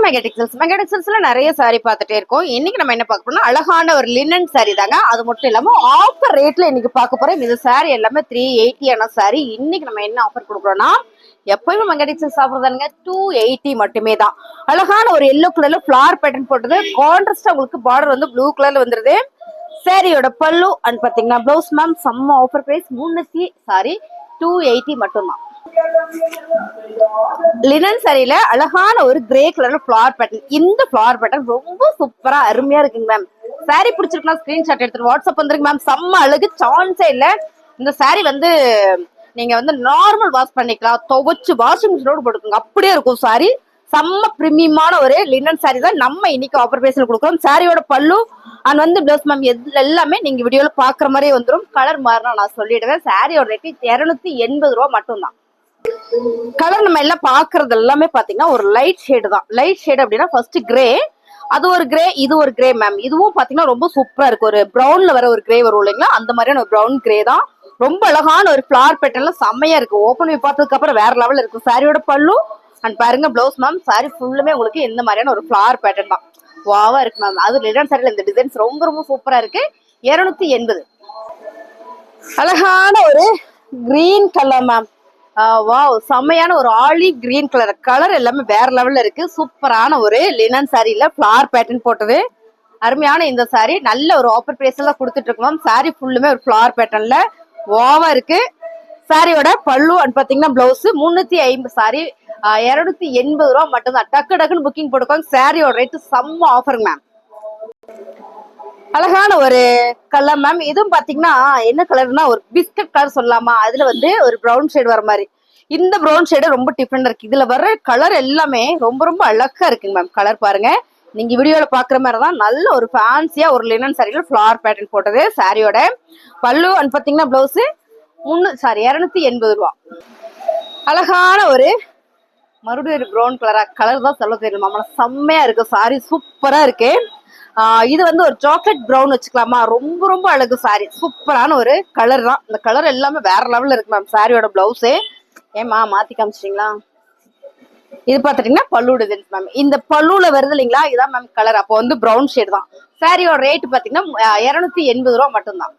Mega டெக்ஸ்டைல்ஸ்ல நிறைய sorry பார்த்துட்டே இருக்கோம். இன்னைக்கு நம்ம என்ன பார்க்க போறோம்னா அழகான ஒரு லினன் சாரி தாங்க. அது மட்டும் இல்லாம ஆஃபர் ரேட்ல இன்னைக்கு பார்க்க போறோம். இந்த சாரி எல்லாமே 380 ஆன சாரி. இன்னைக்கு நம்ம என்ன ஆஃபர் கொடுக்குறோம்னா எப்பயுமே மெகா டெக்ஸ்டைல்ஸ் சாப்பிடுறதானுங்க 280 மட்டுமே தான். அழகான ஒரு எல்லோ கலர்ல ஃபிளார் பேட்டர்ன் போட்டது. கான்ட்ராஸ்டா உங்களுக்கு பார்டர் வந்து ப்ளூ கலர்ல வந்துருது. சாரியோட பல்லு அண்ட் பாத்தீங்கன்னா பிளவுஸ் மேம் செம்ம ஆஃபர் பிரைஸ் 280 மட்டும்தான். லினன் சாரியில அழகான ஒரு கிரே கலர்ல ஃபிளார் பேட்டர்ன். இந்த ஃபிளார் பேட்டர்ன் ரொம்ப சூப்பரா அருமையா இருக்குங்க மேம். சாரி பிடிச்சிருக்குன்னா ஸ்கிரீன்ஷாட் எடுத்துட்டு வாட்ஸ்அப் வந்துருங்க மேம். செம்ம அழகு, சான்ஸே இல்ல. இந்த சாரி வந்து நீங்க வந்து நார்மல் வாஷ் பண்ணிக்கலாம், துவைச்சு வாஷிங் மிஷினோடு போட்டுக்கோங்க, அப்படியே இருக்கும் சாரி. செம்ம பிரீமியமான ஒரு லினன் சாரி தான் நம்ம இன்னைக்கு ஆஃபர் பிரைஸ்ல கொடுக்குறோம். சாரியோட பல்லு அண்ட் வந்து பிளவுஸ் மேம் எல்லாமே நீங்க வீடியோல பாக்குற மாதிரியே வந்துடும். கலர் மாறினா நான் சொல்லிடுவேன். சாரியோட ரேட்டு 280 ரூபா மட்டும்தான். கலர் நம்ம எல்லாம் பாக்குறது எல்லாமே பாத்தீங்கன்னா ஒரு லைட் ஷேடு தான். லைட் ஷேடு அப்படின்னா ஃபர்ஸ்ட் கிரே, அது ஒரு கிரே, இது ஒரு கிரே மேம். இதுவும் பாத்தீங்கன்னா ரொம்ப சூப்பரா இருக்கு. ஒரு பிரவுன்ல வர ஒரு கிரே வரும் இல்லைங்களா, அந்த மாதிரியான ஒரு பிரவுன் கிரே தான். ரொம்ப அழகான ஒரு ஃபிளார் பேட்டர்ன்ல செம்மையா இருக்கு. ஓப்பன் பண்ணி பார்த்ததுக்கு அப்புறம் வேற லெவல் இருக்கு. சாரியோட பல்லு அண்ட் பாருங்க பிளவுஸ் மேம். சாரி ஃபுல்லுமே உங்களுக்கு இந்த மாதிரியான ஒரு ஃபிளார் பேட்டர்ன் தான். வாவா இருக்கு மேம். அது லினன் சாரியில இந்த டிசைன்ஸ் ரொம்ப ரொம்ப சூப்பரா இருக்கு. 280. அழகான ஒரு கிரீன் கலர் மேம். வாவ், செம்மையான ஒரு ஆலிவ் கிரீன் கலர். கலர் எல்லாமே வேற லெவல்ல இருக்கு. சூப்பரான ஒரு லினன் சாரியில ஃபிளார் பேட்டர்ன் போட்டது. அருமையான இந்த சாரி நல்ல ஒரு ஆஃபர் பிரைஸ்ல கொடுத்துட்டு இருக்கோம். சாரி ஃபுல்லுமே ஒரு ஃபிளார் பேட்டர்ன்ல வாவா இருக்கு. சாரியோட பல்லு அண்ட் பாத்தீங்கன்னா பிளவுஸ் 350 சாரி 280 ரூபா மட்டும்தான். டக்கு டக்குன்னு புக்கிங் போட்டுக்கோங்க. சாரியோட ரேட்டு செம்ம ஆஃபர் மேம். அழகான ஒரு கலர் மேம். இதுவும் பாத்தீங்கன்னா என்ன கலர்னா ஒரு பிஸ்கட் கலர் சொல்லலாமா, அதுல வந்து ஒரு பிரவுன் ஷேட் வர மாதிரி. இந்த பிரவுன் ஷேடு ரொம்ப டிஃப்ரெண்டா இருக்கு. இதுல வர்ற கலர் எல்லாமே ரொம்ப ரொம்ப அழகா இருக்குங்க மேம். கலர் பாருங்க, நீங்க வீடியோல பாக்குற மாதிரி தான். நல்ல ஒரு ஃபேன்சியா ஒரு லினன் சாரியில ஃபிளார் பேட்டர்ன் போட்டது. சாரியோட பல்லு அண்ட் பாத்தீங்கன்னா பிளவுஸ் 280 ரூபா. அழகான ஒரு மறுபடியும் ஒரு ப்ரௌன் கலர் தான் சொல்ல தெரியல, செம்மையா இருக்கு. சாரி சூப்பரா இருக்கு. இது வந்து ஒரு சாக்லேட் ப்ரௌன் வச்சுக்கலாமா, ரொம்ப ரொம்ப அழகு. சாரி சூப்பரான ஒரு கலர் தான். இந்த கலர் எல்லாமே வேற லெவல்ல இருக்கு மேம். சாரியோட பிளவுஸு ஏமா மாத்தி காமிச்சிட்டீங்களா? இது பாத்துட்டீங்கன்னா பல்லு டிசைன்ஸ் மேம். இந்த பல்லுல வருது இல்லைங்களா, இதான் மேம் கலர். அப்போ வந்து ப்ரௌன் ஷேட் தான். சாரியோட ரேட் பாத்தீங்கன்னா 280 ரூபா மட்டும்தான்.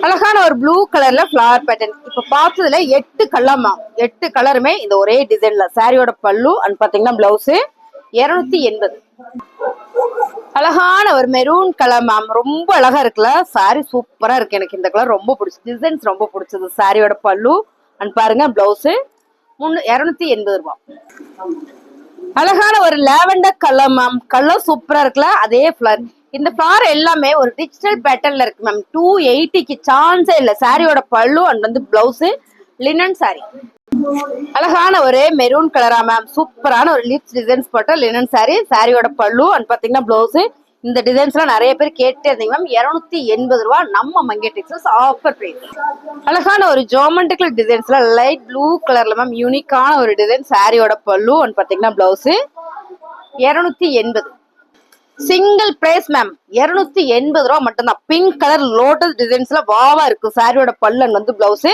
அழகான ஒரு ப்ளூ கலர்ல ஃபிளவர் பேட்டர்ன். இப்ப பார்த்ததுல 8 கலர் மேம். 8 கலருமே இந்த ஒரே டிசைன்ல. சாரியோட பல்லு அண்ட் பாத்தீங்கன்னா பிளவுஸ் 280. அழகான ஒரு மெரூன் கலர் மேம். ரொம்ப அழகா இருக்குல்ல. சாரி சூப்பரா இருக்கு. எனக்கு இந்த கலர் ரொம்ப பிடிச்சது. டிசைன்ஸ் ரொம்ப பிடிச்சது. சாரியோட பல்லு அண்ட் பாருங்க பிளவுஸ் 280 ரூபா. அழகான ஒரு லாவெண்டர் கலர் மேம். கலர் சூப்பரா இருக்குல்ல. அதே ஃபிளவர். இந்த ஃபிளவர் எல்லாமே ஒரு டிஜிட்டல் பேட்டர்ன்ல இருக்கு மேம். 280க்கு சான்ஸே இல்ல. சாரியோட பல்லு அண்ட் வந்து பிளவுஸ் லினன் சாரி. அழகான ஒரு மெரூன் கலரா மேம். சூப்பரான ஒரு லிப்ஸ் டிசைன்ஸ் போட்ட லினன் சாரி. சாரியோட பல்லு அண்ட் பாத்தீங்கன்னா பிளவுஸ். இந்த டிசைன்ஸ் எல்லாம் நிறைய பேர் கேட்டே இருந்தீங்க மேம். 280 ரூபா நம்ம மங்கை டெக்ஸ்டைல்ஸ் ஆஃபர் பிரைஸ். அழகான ஒரு ஜியோமெட்ரிக்கல் டிசைன்ஸ்ல லைட் ப்ளூ கலர்ல மேம் யூனிக்கான ஒரு டிசைன். சாரியோட பல்லு அண்ட் பாத்தீங்கன்னா பிளவுஸ் 280. Single price ma'am. 280 ரூபா மட்டும்தான். பிங்க் கலர் லோட்டஸ் டிசைன்ஸ்ல வாவா இருக்கு. சாரியோட பல்லு வந்து பிளவுஸ்.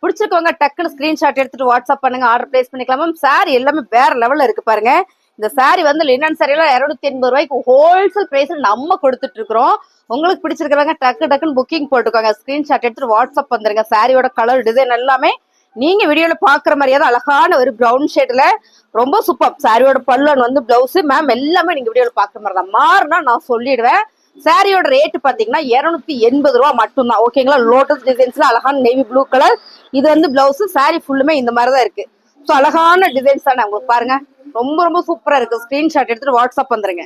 பிடிச்சிருக்கவங்க டக்குன்னு ஸ்கிரீன்ஷாட் எடுத்துட்டு வாட்ஸ்அப் பண்ணுங்க, ஆர்டர் பிளேஸ் பண்ணிக்கலாம் மேம். சாரி எல்லாமே வேற லெவல்ல இருக்கு பாருங்க. இந்த சாரி வந்து லினன் சாரியில 280 ரூபாய்க்கு ஹோல்சேல் பிரைஸ்ல நம்ம கொடுத்துட்டு இருக்கிறோம். உங்களுக்கு பிடிச்சிருக்கிறவங்க டக்குன்னு புக்கிங் போட்டுக்கோங்க. ஸ்கிரீன்ஷாட் எடுத்துட்டு வாட்ஸ்அப் வந்துருங்க. சாரியோட கலர் டிசைன் எல்லாமே நீங்க வீடியோல பாக்குற மாதிரியே தான். அழகான ஒரு பிரவுன் ஷேட்ல ரொம்ப சூப்பர். சாரியோட பல்லு வந்து பிளவுஸ் மேம் எல்லாமே நீங்க வீடியோல பாக்குற மாதிரி தான். மாறுனா நான் சொல்லிடுவேன். சாரியோட ரேட் பாத்தீங்கன்னா 280 ரூபா மட்டும்தான். ஓகேங்களா. லோட்டஸ் டிசைன்ஸ்ல அழகான நேவி ப்ளூ கலர். இது வந்து பிளவுஸ். சாரி ஃபுல்லுமே இந்த மாதிரிதான் இருக்கு. ஸோ அழகான டிசைன்ஸ் தான் உங்களுக்கு பாருங்க. ரொம்ப ரொம்ப சூப்பரா இருக்கு. ஸ்கிரீன்ஷாட் எடுத்துட்டு வாட்ஸ்அப் வந்துருங்க.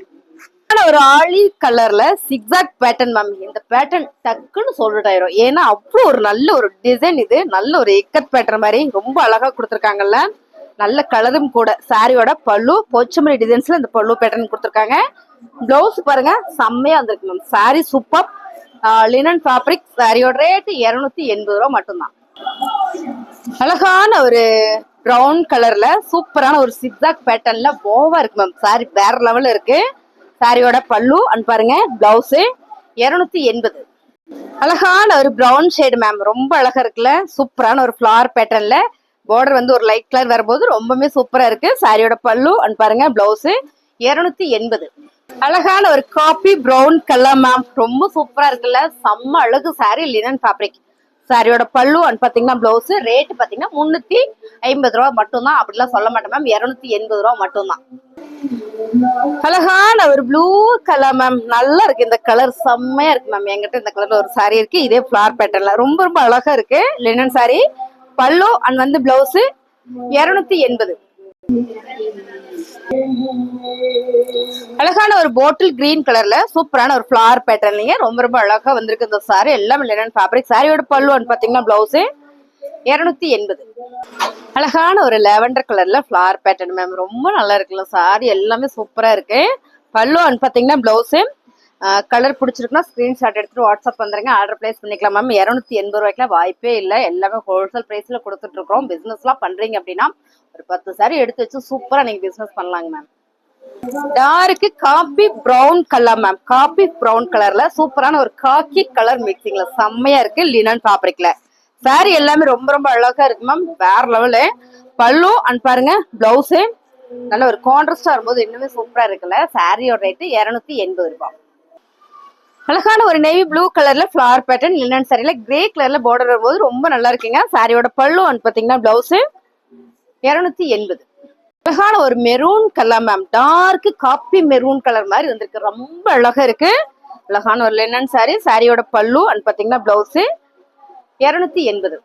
ஒரு ஆலிவ் கலர்ல சிக்ஸாக் பேட்டர்ன் மேம். இந்த பேட்டர்ன் டக்குன்னு சொல்லிட்டாயிரும். ஏன்னா அவ்வளவு ஒரு நல்ல ஒரு டிசைன். இது நல்ல ஒரு இக்கட் பேட்டர்ன் மாதிரி ரொம்ப அழகா கொடுத்துருக்காங்கல்ல. நல்ல கலரும் கூட. சாரியோட பல்லு போச்சமல்லி டிசைன்ஸ்ல இந்த பல்லு பேட்டர்ன் கொடுத்துருக்காங்க. பிளவுஸ் பாருங்க செம்மையா வந்திருக்கு ma'am. Sorry super. Linen fabric. சாரியோட ரேட் 280 ரூபா மட்டும்தான். அழகான ஒரு பிரவுன் கலர்ல சூப்பரான ஒரு சிக்ஸாக் பேட்டர்ன்ல ஓவா இருக்கு மேம். சாரி வேற லெவல்ல இருக்கு. சாரியோட பல்லு அண்ட் பாருங்க பிளவுஸ் 280. அழகான ஒரு பிரவுன் ஷேடு மேம். ரொம்ப அழகா இருக்குல்ல. சூப்பரான ஒரு ஃபிளவர் பேட்டர்ன்ல பார்டர் வந்து ஒரு லைட் கலர் வரும்போது ரொம்பவே சூப்பரா இருக்கு. சாரியோட பல்லு அண்ட் பாருங்க பிளவுஸ் 280. அழகான ஒரு காபி பிரவுன் கலர் மேம், ரொம்ப சூப்பரா இருக்குல்ல, செம்ம அழகு சாரி, லினன் ஃபேப்ரிக். சாரியோட பல்லு அண்ட் பாத்தீங்கன்னா பிளவுஸ். ரேட் பாத்தீங்கன்னா 350 ரூபா மட்டும் தான், அப்படிலாம் சொல்ல மாட்டேன் மேம், 280 ரூபா மட்டும் தான். அழகான ஒரு ப்ளூ கலர் மேம், நல்லா இருக்கு இந்த கலர், செம்மையா இருக்கு மேம். என்கிட்ட இந்த கலர்ல ஒரு சாரி இருக்கு, இதே ஃபிளார் பேட்டர்ன்ல ரொம்ப ரொம்ப அழகா இருக்கு. லினன் சாரி, பல்லு அண்ட் வந்து பிளவுஸ் 280. அழகான ஒரு பாட்டில் கிரீன் கலர்ல சூப்பரான ஒரு ஃபிளார் பேட்டர்ன்லயே ரொம்ப ரொம்ப அழகா வந்திருக்கு இந்த சாரி. எல்லாம் லினன் ஃபேப்ரிக். சாரியோட பல்லு பாத்தீங்கன்னா பிளவுஸ் 280. அழகான ஒரு லாவெண்டர் கலர்ல ஃபிளார் பேட்டர்ன் மேம், ரொம்ப நல்லா இருக்குல்ல சாரி, எல்லாமே சூப்பரா இருக்கு. பல்லு பாத்தீங்கன்னா பிளவுஸ். கலர் பிடிச்சிருக்குன்னா ஸ்கிரீன்ஷாட் எடுத்துட்டு வாட்ஸ்அப் வந்துருங்க, ஆர்டர் பிளேஸ் பண்ணிக்கலாம் மேம். 280 ரூபாய்க்குலாம் வாய்ப்பே இல்லை, எல்லாமே ஹோல்சேல் பிரைஸ்ல கொடுத்துட்டு இருக்கோம். பிசினஸ் எல்லாம் பண்றீங்க அப்படின்னா ஒரு 10 சாரி எடுத்து வச்சு சூப்பரா நீங்க பிசினஸ் பண்ணலாங்க ma'am. Dark coffee brown colour ma'am, coffee brown கலர்ல சூப்பரான ஒரு காக்கி கலர் மிக்சிங்ல செம்மையா இருக்கு. லினன் ஃபேப்ரிக்ல சாரி எல்லாமே ரொம்ப ரொம்ப அழகா இருக்கு மேம், வேற லெவலு. பல்லு அண்ட் பாருங்க பிளவுஸ் நல்ல ஒரு கான்ட்ராஸ்டா வரும்போது இன்னுமே சூப்பரா இருக்குல்ல. சாரியோட ரேட்டு 280 ரூபாய். அழகான ஒரு நேவி ப்ளூ கலர்ல ஃபிளார் பேட்டர்ன் லினன் சாரியில கிரே கலர்ல பார்டர் வரும்போது ரொம்ப நல்லா இருக்குங்க. சாரியோட பல்லு பாத்தீங்கன்னா பிளவுஸ் 280. அழகான ஒரு maroon colour ma'am, dark coffee maroon colour மாதிரி வந்திருக்கு, ரொம்ப அழகா இருக்கு. அழகான ஒரு லினன் சாரி, சாரியோட பல்லு பாத்தீங்கன்னா பிளவுஸ் 280.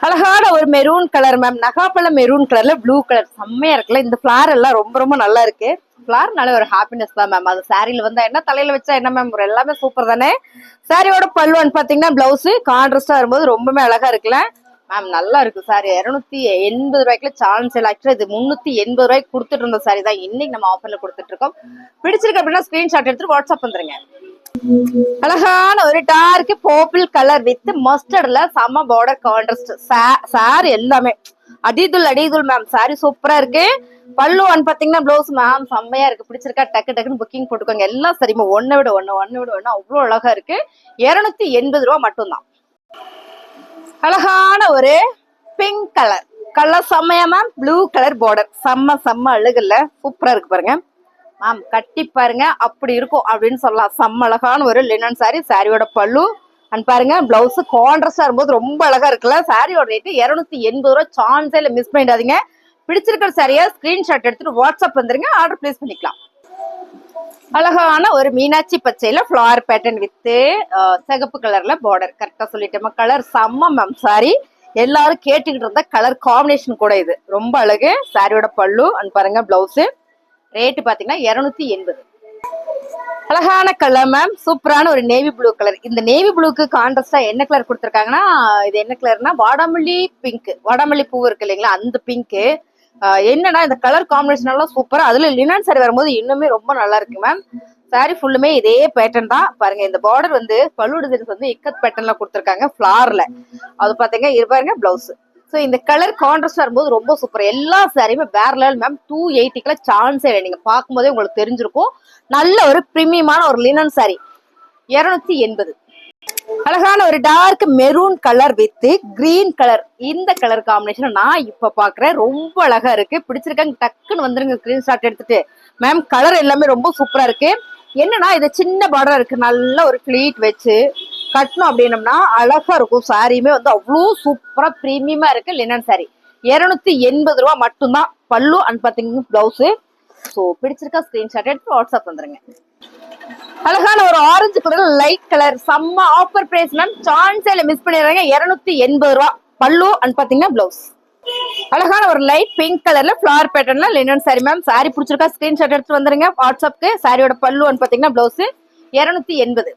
அழகான ஒரு மெரூன் கலர் மேம், நகாப்பழ மெரூன் கலர்ல ப்ளூ கலர், செம்மையா இருக்குல்ல. இந்த ஃபிளார் எல்லாம் ரொம்ப ரொம்ப நல்லா இருக்கு. ஃபிளார்னால ஒரு ஹாப்பினஸ் தான் மேம், அது சாரியில வந்தா என்ன, தலையில வச்சா என்ன மேம், எல்லாமே சூப்பர் தானே. சாரியோட பல்லுன்னு பாத்தீங்கன்னா பிளவுஸ் கான்ட்ராஸ்டா வரும்போது ரொம்பவே அழகா இருக்குல்ல மேம், நல்லா இருக்கு சாரி. 280 ரூபாய்க்குல சான்ஸ் இல்லை. ஆக்சுவலா இது 380 ரூபாய்க்கு கொடுத்துட்டு இருந்த சாரி தான், இன்னைக்கு நம்ம ஆஃபர்ல கொடுத்துட்டு இருக்கோம். பிடிச்சிருக்கு அப்படின்னா ஸ்கிரீன்ஷாட் எடுத்துட்டு வாட்ஸ்அப் வந்துருங்க. அழகான ஒரு டார்க் பர்பிள் கலர் வித் மஸ்டர்ட்ல செம்ம பார்டர் கான்ட்ராஸ்ட் சாரி, எல்லாமே அடிதுல் மேம். சாரி சூப்பரா இருக்கு. பல்லு பாத்தீங்கன்னா பிளவுஸ் மேம் செம்மையா இருக்கு. பிடிச்சிருக்கா டக்கு டக்குன்னு புக்கிங் போட்டுக்கோங்க. எல்லாம் சரிமா, ஒன்னை விட ஒண்ணு அவ்வளவு அழகா இருக்கு. 280 ரூபா மட்டும்தான். அழகான ஒரு பிங்க் கலர் செம்மையா மேம், ப்ளூ கலர் பார்டர், செம்ம அழகுல சூப்பரா இருக்கு பாருங்க மேம். கட்டி பாருங்க அப்படி இருக்கும் அப்படின்னு சொல்லலாம். செம்ம அழகான ஒரு லினன் சாரி, சாரியோட பல்லு பாருங்க பிளவுஸ் கான்ட்ராஸ்டா இருக்கும்போது ரொம்ப அழகா இருக்குல்ல. சாரியோட ரேட்டு 280 ரூபாய், சான்ஸே இல்லை, மிஸ் பண்ணிடாதீங்க. பிடிச்சிருக்கிற சாரியா ஸ்கிரீன்ஷாட் எடுத்துட்டு வாட்ஸ்அப் வந்துருங்க, ஆர்டர் பிளேஸ் பண்ணிக்கலாம். அழகான ஒரு மீனாட்சி பச்சையில ஃபிளார் பேட்டர்ன் வித் சிகப்பு கலர்ல பார்டர், கரெக்டா சொல்லிட்டேமா. கலர் செம்ம மேம் சாரி, எல்லாரும் கேட்டுக்கிட்டு இருந்த கலர் காம்பினேஷன் கூட இது, ரொம்ப அழகு. சாரியோட பல்லு பாருங்க பிளவுஸ். ரேட்டு பாத்தீங்கன்னா 280. அழகான கலர் மேம், சூப்பரான ஒரு நேவி ப்ளூ கலர். இந்த நேவி ப்ளூக்கு கான்ட்ராஸ்டா என்ன கலர் கொடுத்துருக்காங்கன்னா, இது என்ன கலர்னா வாடாமல்லி பிங்க், வாடாமல்லி பூ இருக்கு இல்லைங்களா, அந்த பிங்க். என்னன்னா இந்த கலர் காம்பினேஷன் எல்லாம் சூப்பரா, அதுல லினன் சாரி வரும்போது இன்னுமே ரொம்ப நல்லா இருக்கு மேம். சாரி ஃபுல்லுமே இதே பேட்டர்ன் தான் பாருங்க. இந்த பார்டர் பல்லு டிசைன்ஸ் இக்கத் பேட்டர்ன்ல கொடுத்துருக்காங்க ஃபிளார்ல, அது பாத்தீங்க இருப்பாருங்க பிளவுஸ். ஸோ இந்த கலர் கான்ட்ராஸ்ட் வரும்போது ரொம்ப சூப்பர். எல்லா சாரியுமே வேற லெவல் மேம். 280க்குல சான்ஸே இல்லை, நீங்க பார்க்கும்போதே உங்களுக்கு தெரிஞ்சிருக்கும். நல்ல ஒரு பிரீமியமான ஒரு லினன் சாரி 280. அழகான ஒரு dark maroon colour with green colour, இந்த கலர் காம்பினேஷன் நான் இப்ப பாக்குறேன், ரொம்ப அழகா இருக்கு. பிடிச்சிருக்காங்க டக்குன்னு வந்துருங்க ஸ்கிரீன்ஷாட் எடுத்துட்டு. மேம் கலர் எல்லாமே ரொம்ப சூப்பரா இருக்கு. என்னன்னா இது சின்ன பார்டர் இருக்கு, நல்ல ஒரு பிளீட் வச்சு கட்டணும் அப்படின்னம்னா அழகா இருக்கும். சாரியுமே அவ்வளோ சூப்பரா பிரீமியமா இருக்கு. லினன் சாரி 280 ரூபா மட்டும்தான். பல்லு பாத்தீங்கன்னா பிளவுஸ். ஸோ பிடிச்சிருக்கா ஸ்கிரீன்ஷாட் எடுத்து வாட்ஸ்அப் வந்துருங்க. அழகான ஒரு ஆரஞ்சு கலர் லைட் கலர், செம்ம ஆஃபர் பிரைஸ் மேம், சான்ஸேல மிஸ் பண்ணிடுறாங்க. 280 ரூபா. பல்லு பாத்தீங்கன்னா பிளவுஸ். அழகான ஒரு லைட் பிங்க் கலர்ல ஃபிளார் பேட்டர்ன்ல லினன் சாரி மேம். சாரி பிடிச்சிருக்கா ஸ்கிரீன்ஷாட் எடுத்து வந்துருங்க வாட்ஸ்அப்க்கு. சாரியோட பல்லு பாத்தீங்கன்னா பிளவுஸ் 280.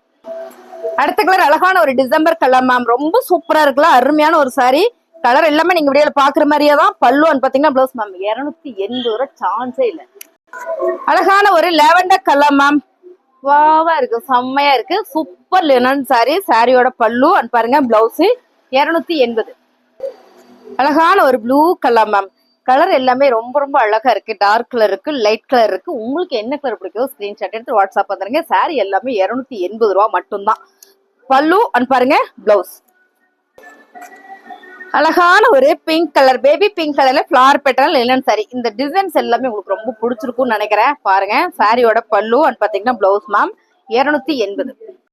அடுத்த கலர் அழகான ஒரு டிசம்பர் கலர் மேம், ரொம்ப சூப்பரா இருக்குல்ல, அருமையான ஒரு சாரி. கலர் எல்லாமே நீங்க வீடியோல பாக்குற மாதிரியே தான். பல்லு பாத்தீங்கன்னா பிளவுஸ் மேம். 280 ரூபா சான்ஸே இல்லை. அழகான ஒரு லாவெண்டர் கலர் மேம், வாவா இருக்கு, செம்மையா இருக்கு. சூப்பர் லினன் சாரி, சாரியோட பல்லு பாருங்க பிளவுஸ் 280. அழகான ஒரு ப்ளூ கலர் மேம், கலர் எல்லாமே ரொம்ப ரொம்ப அழகா இருக்கு. டார்க் கலர் இருக்கு, லைட் கலர் இருக்கு. உங்களுக்கு என்ன கலர் பிடிக்கும் ஸ்கிரீன்ஷாட் எடுத்து வாட்ஸ்அப் வந்துருங்க. சாரி எல்லாமே 280 ரூபா மட்டும்தான். பல்லு பாருங்க பிளவுஸ். அழகான ஒரு பிங்க் கலர், பேபி பிங்க் கலர்ல ஃபிளவர் பேட்டர்ன் லினன் சாரி. இந்த டிசைன்ஸ் எல்லாமே உங்களுக்கு ரொம்ப பிடிச்சிருக்கும்னு நினைக்கிறேன். பாருங்க சாரியோட பல்லு அண்ட் பாத்தீங்கன்னா பிளவுஸ் மேம் 280.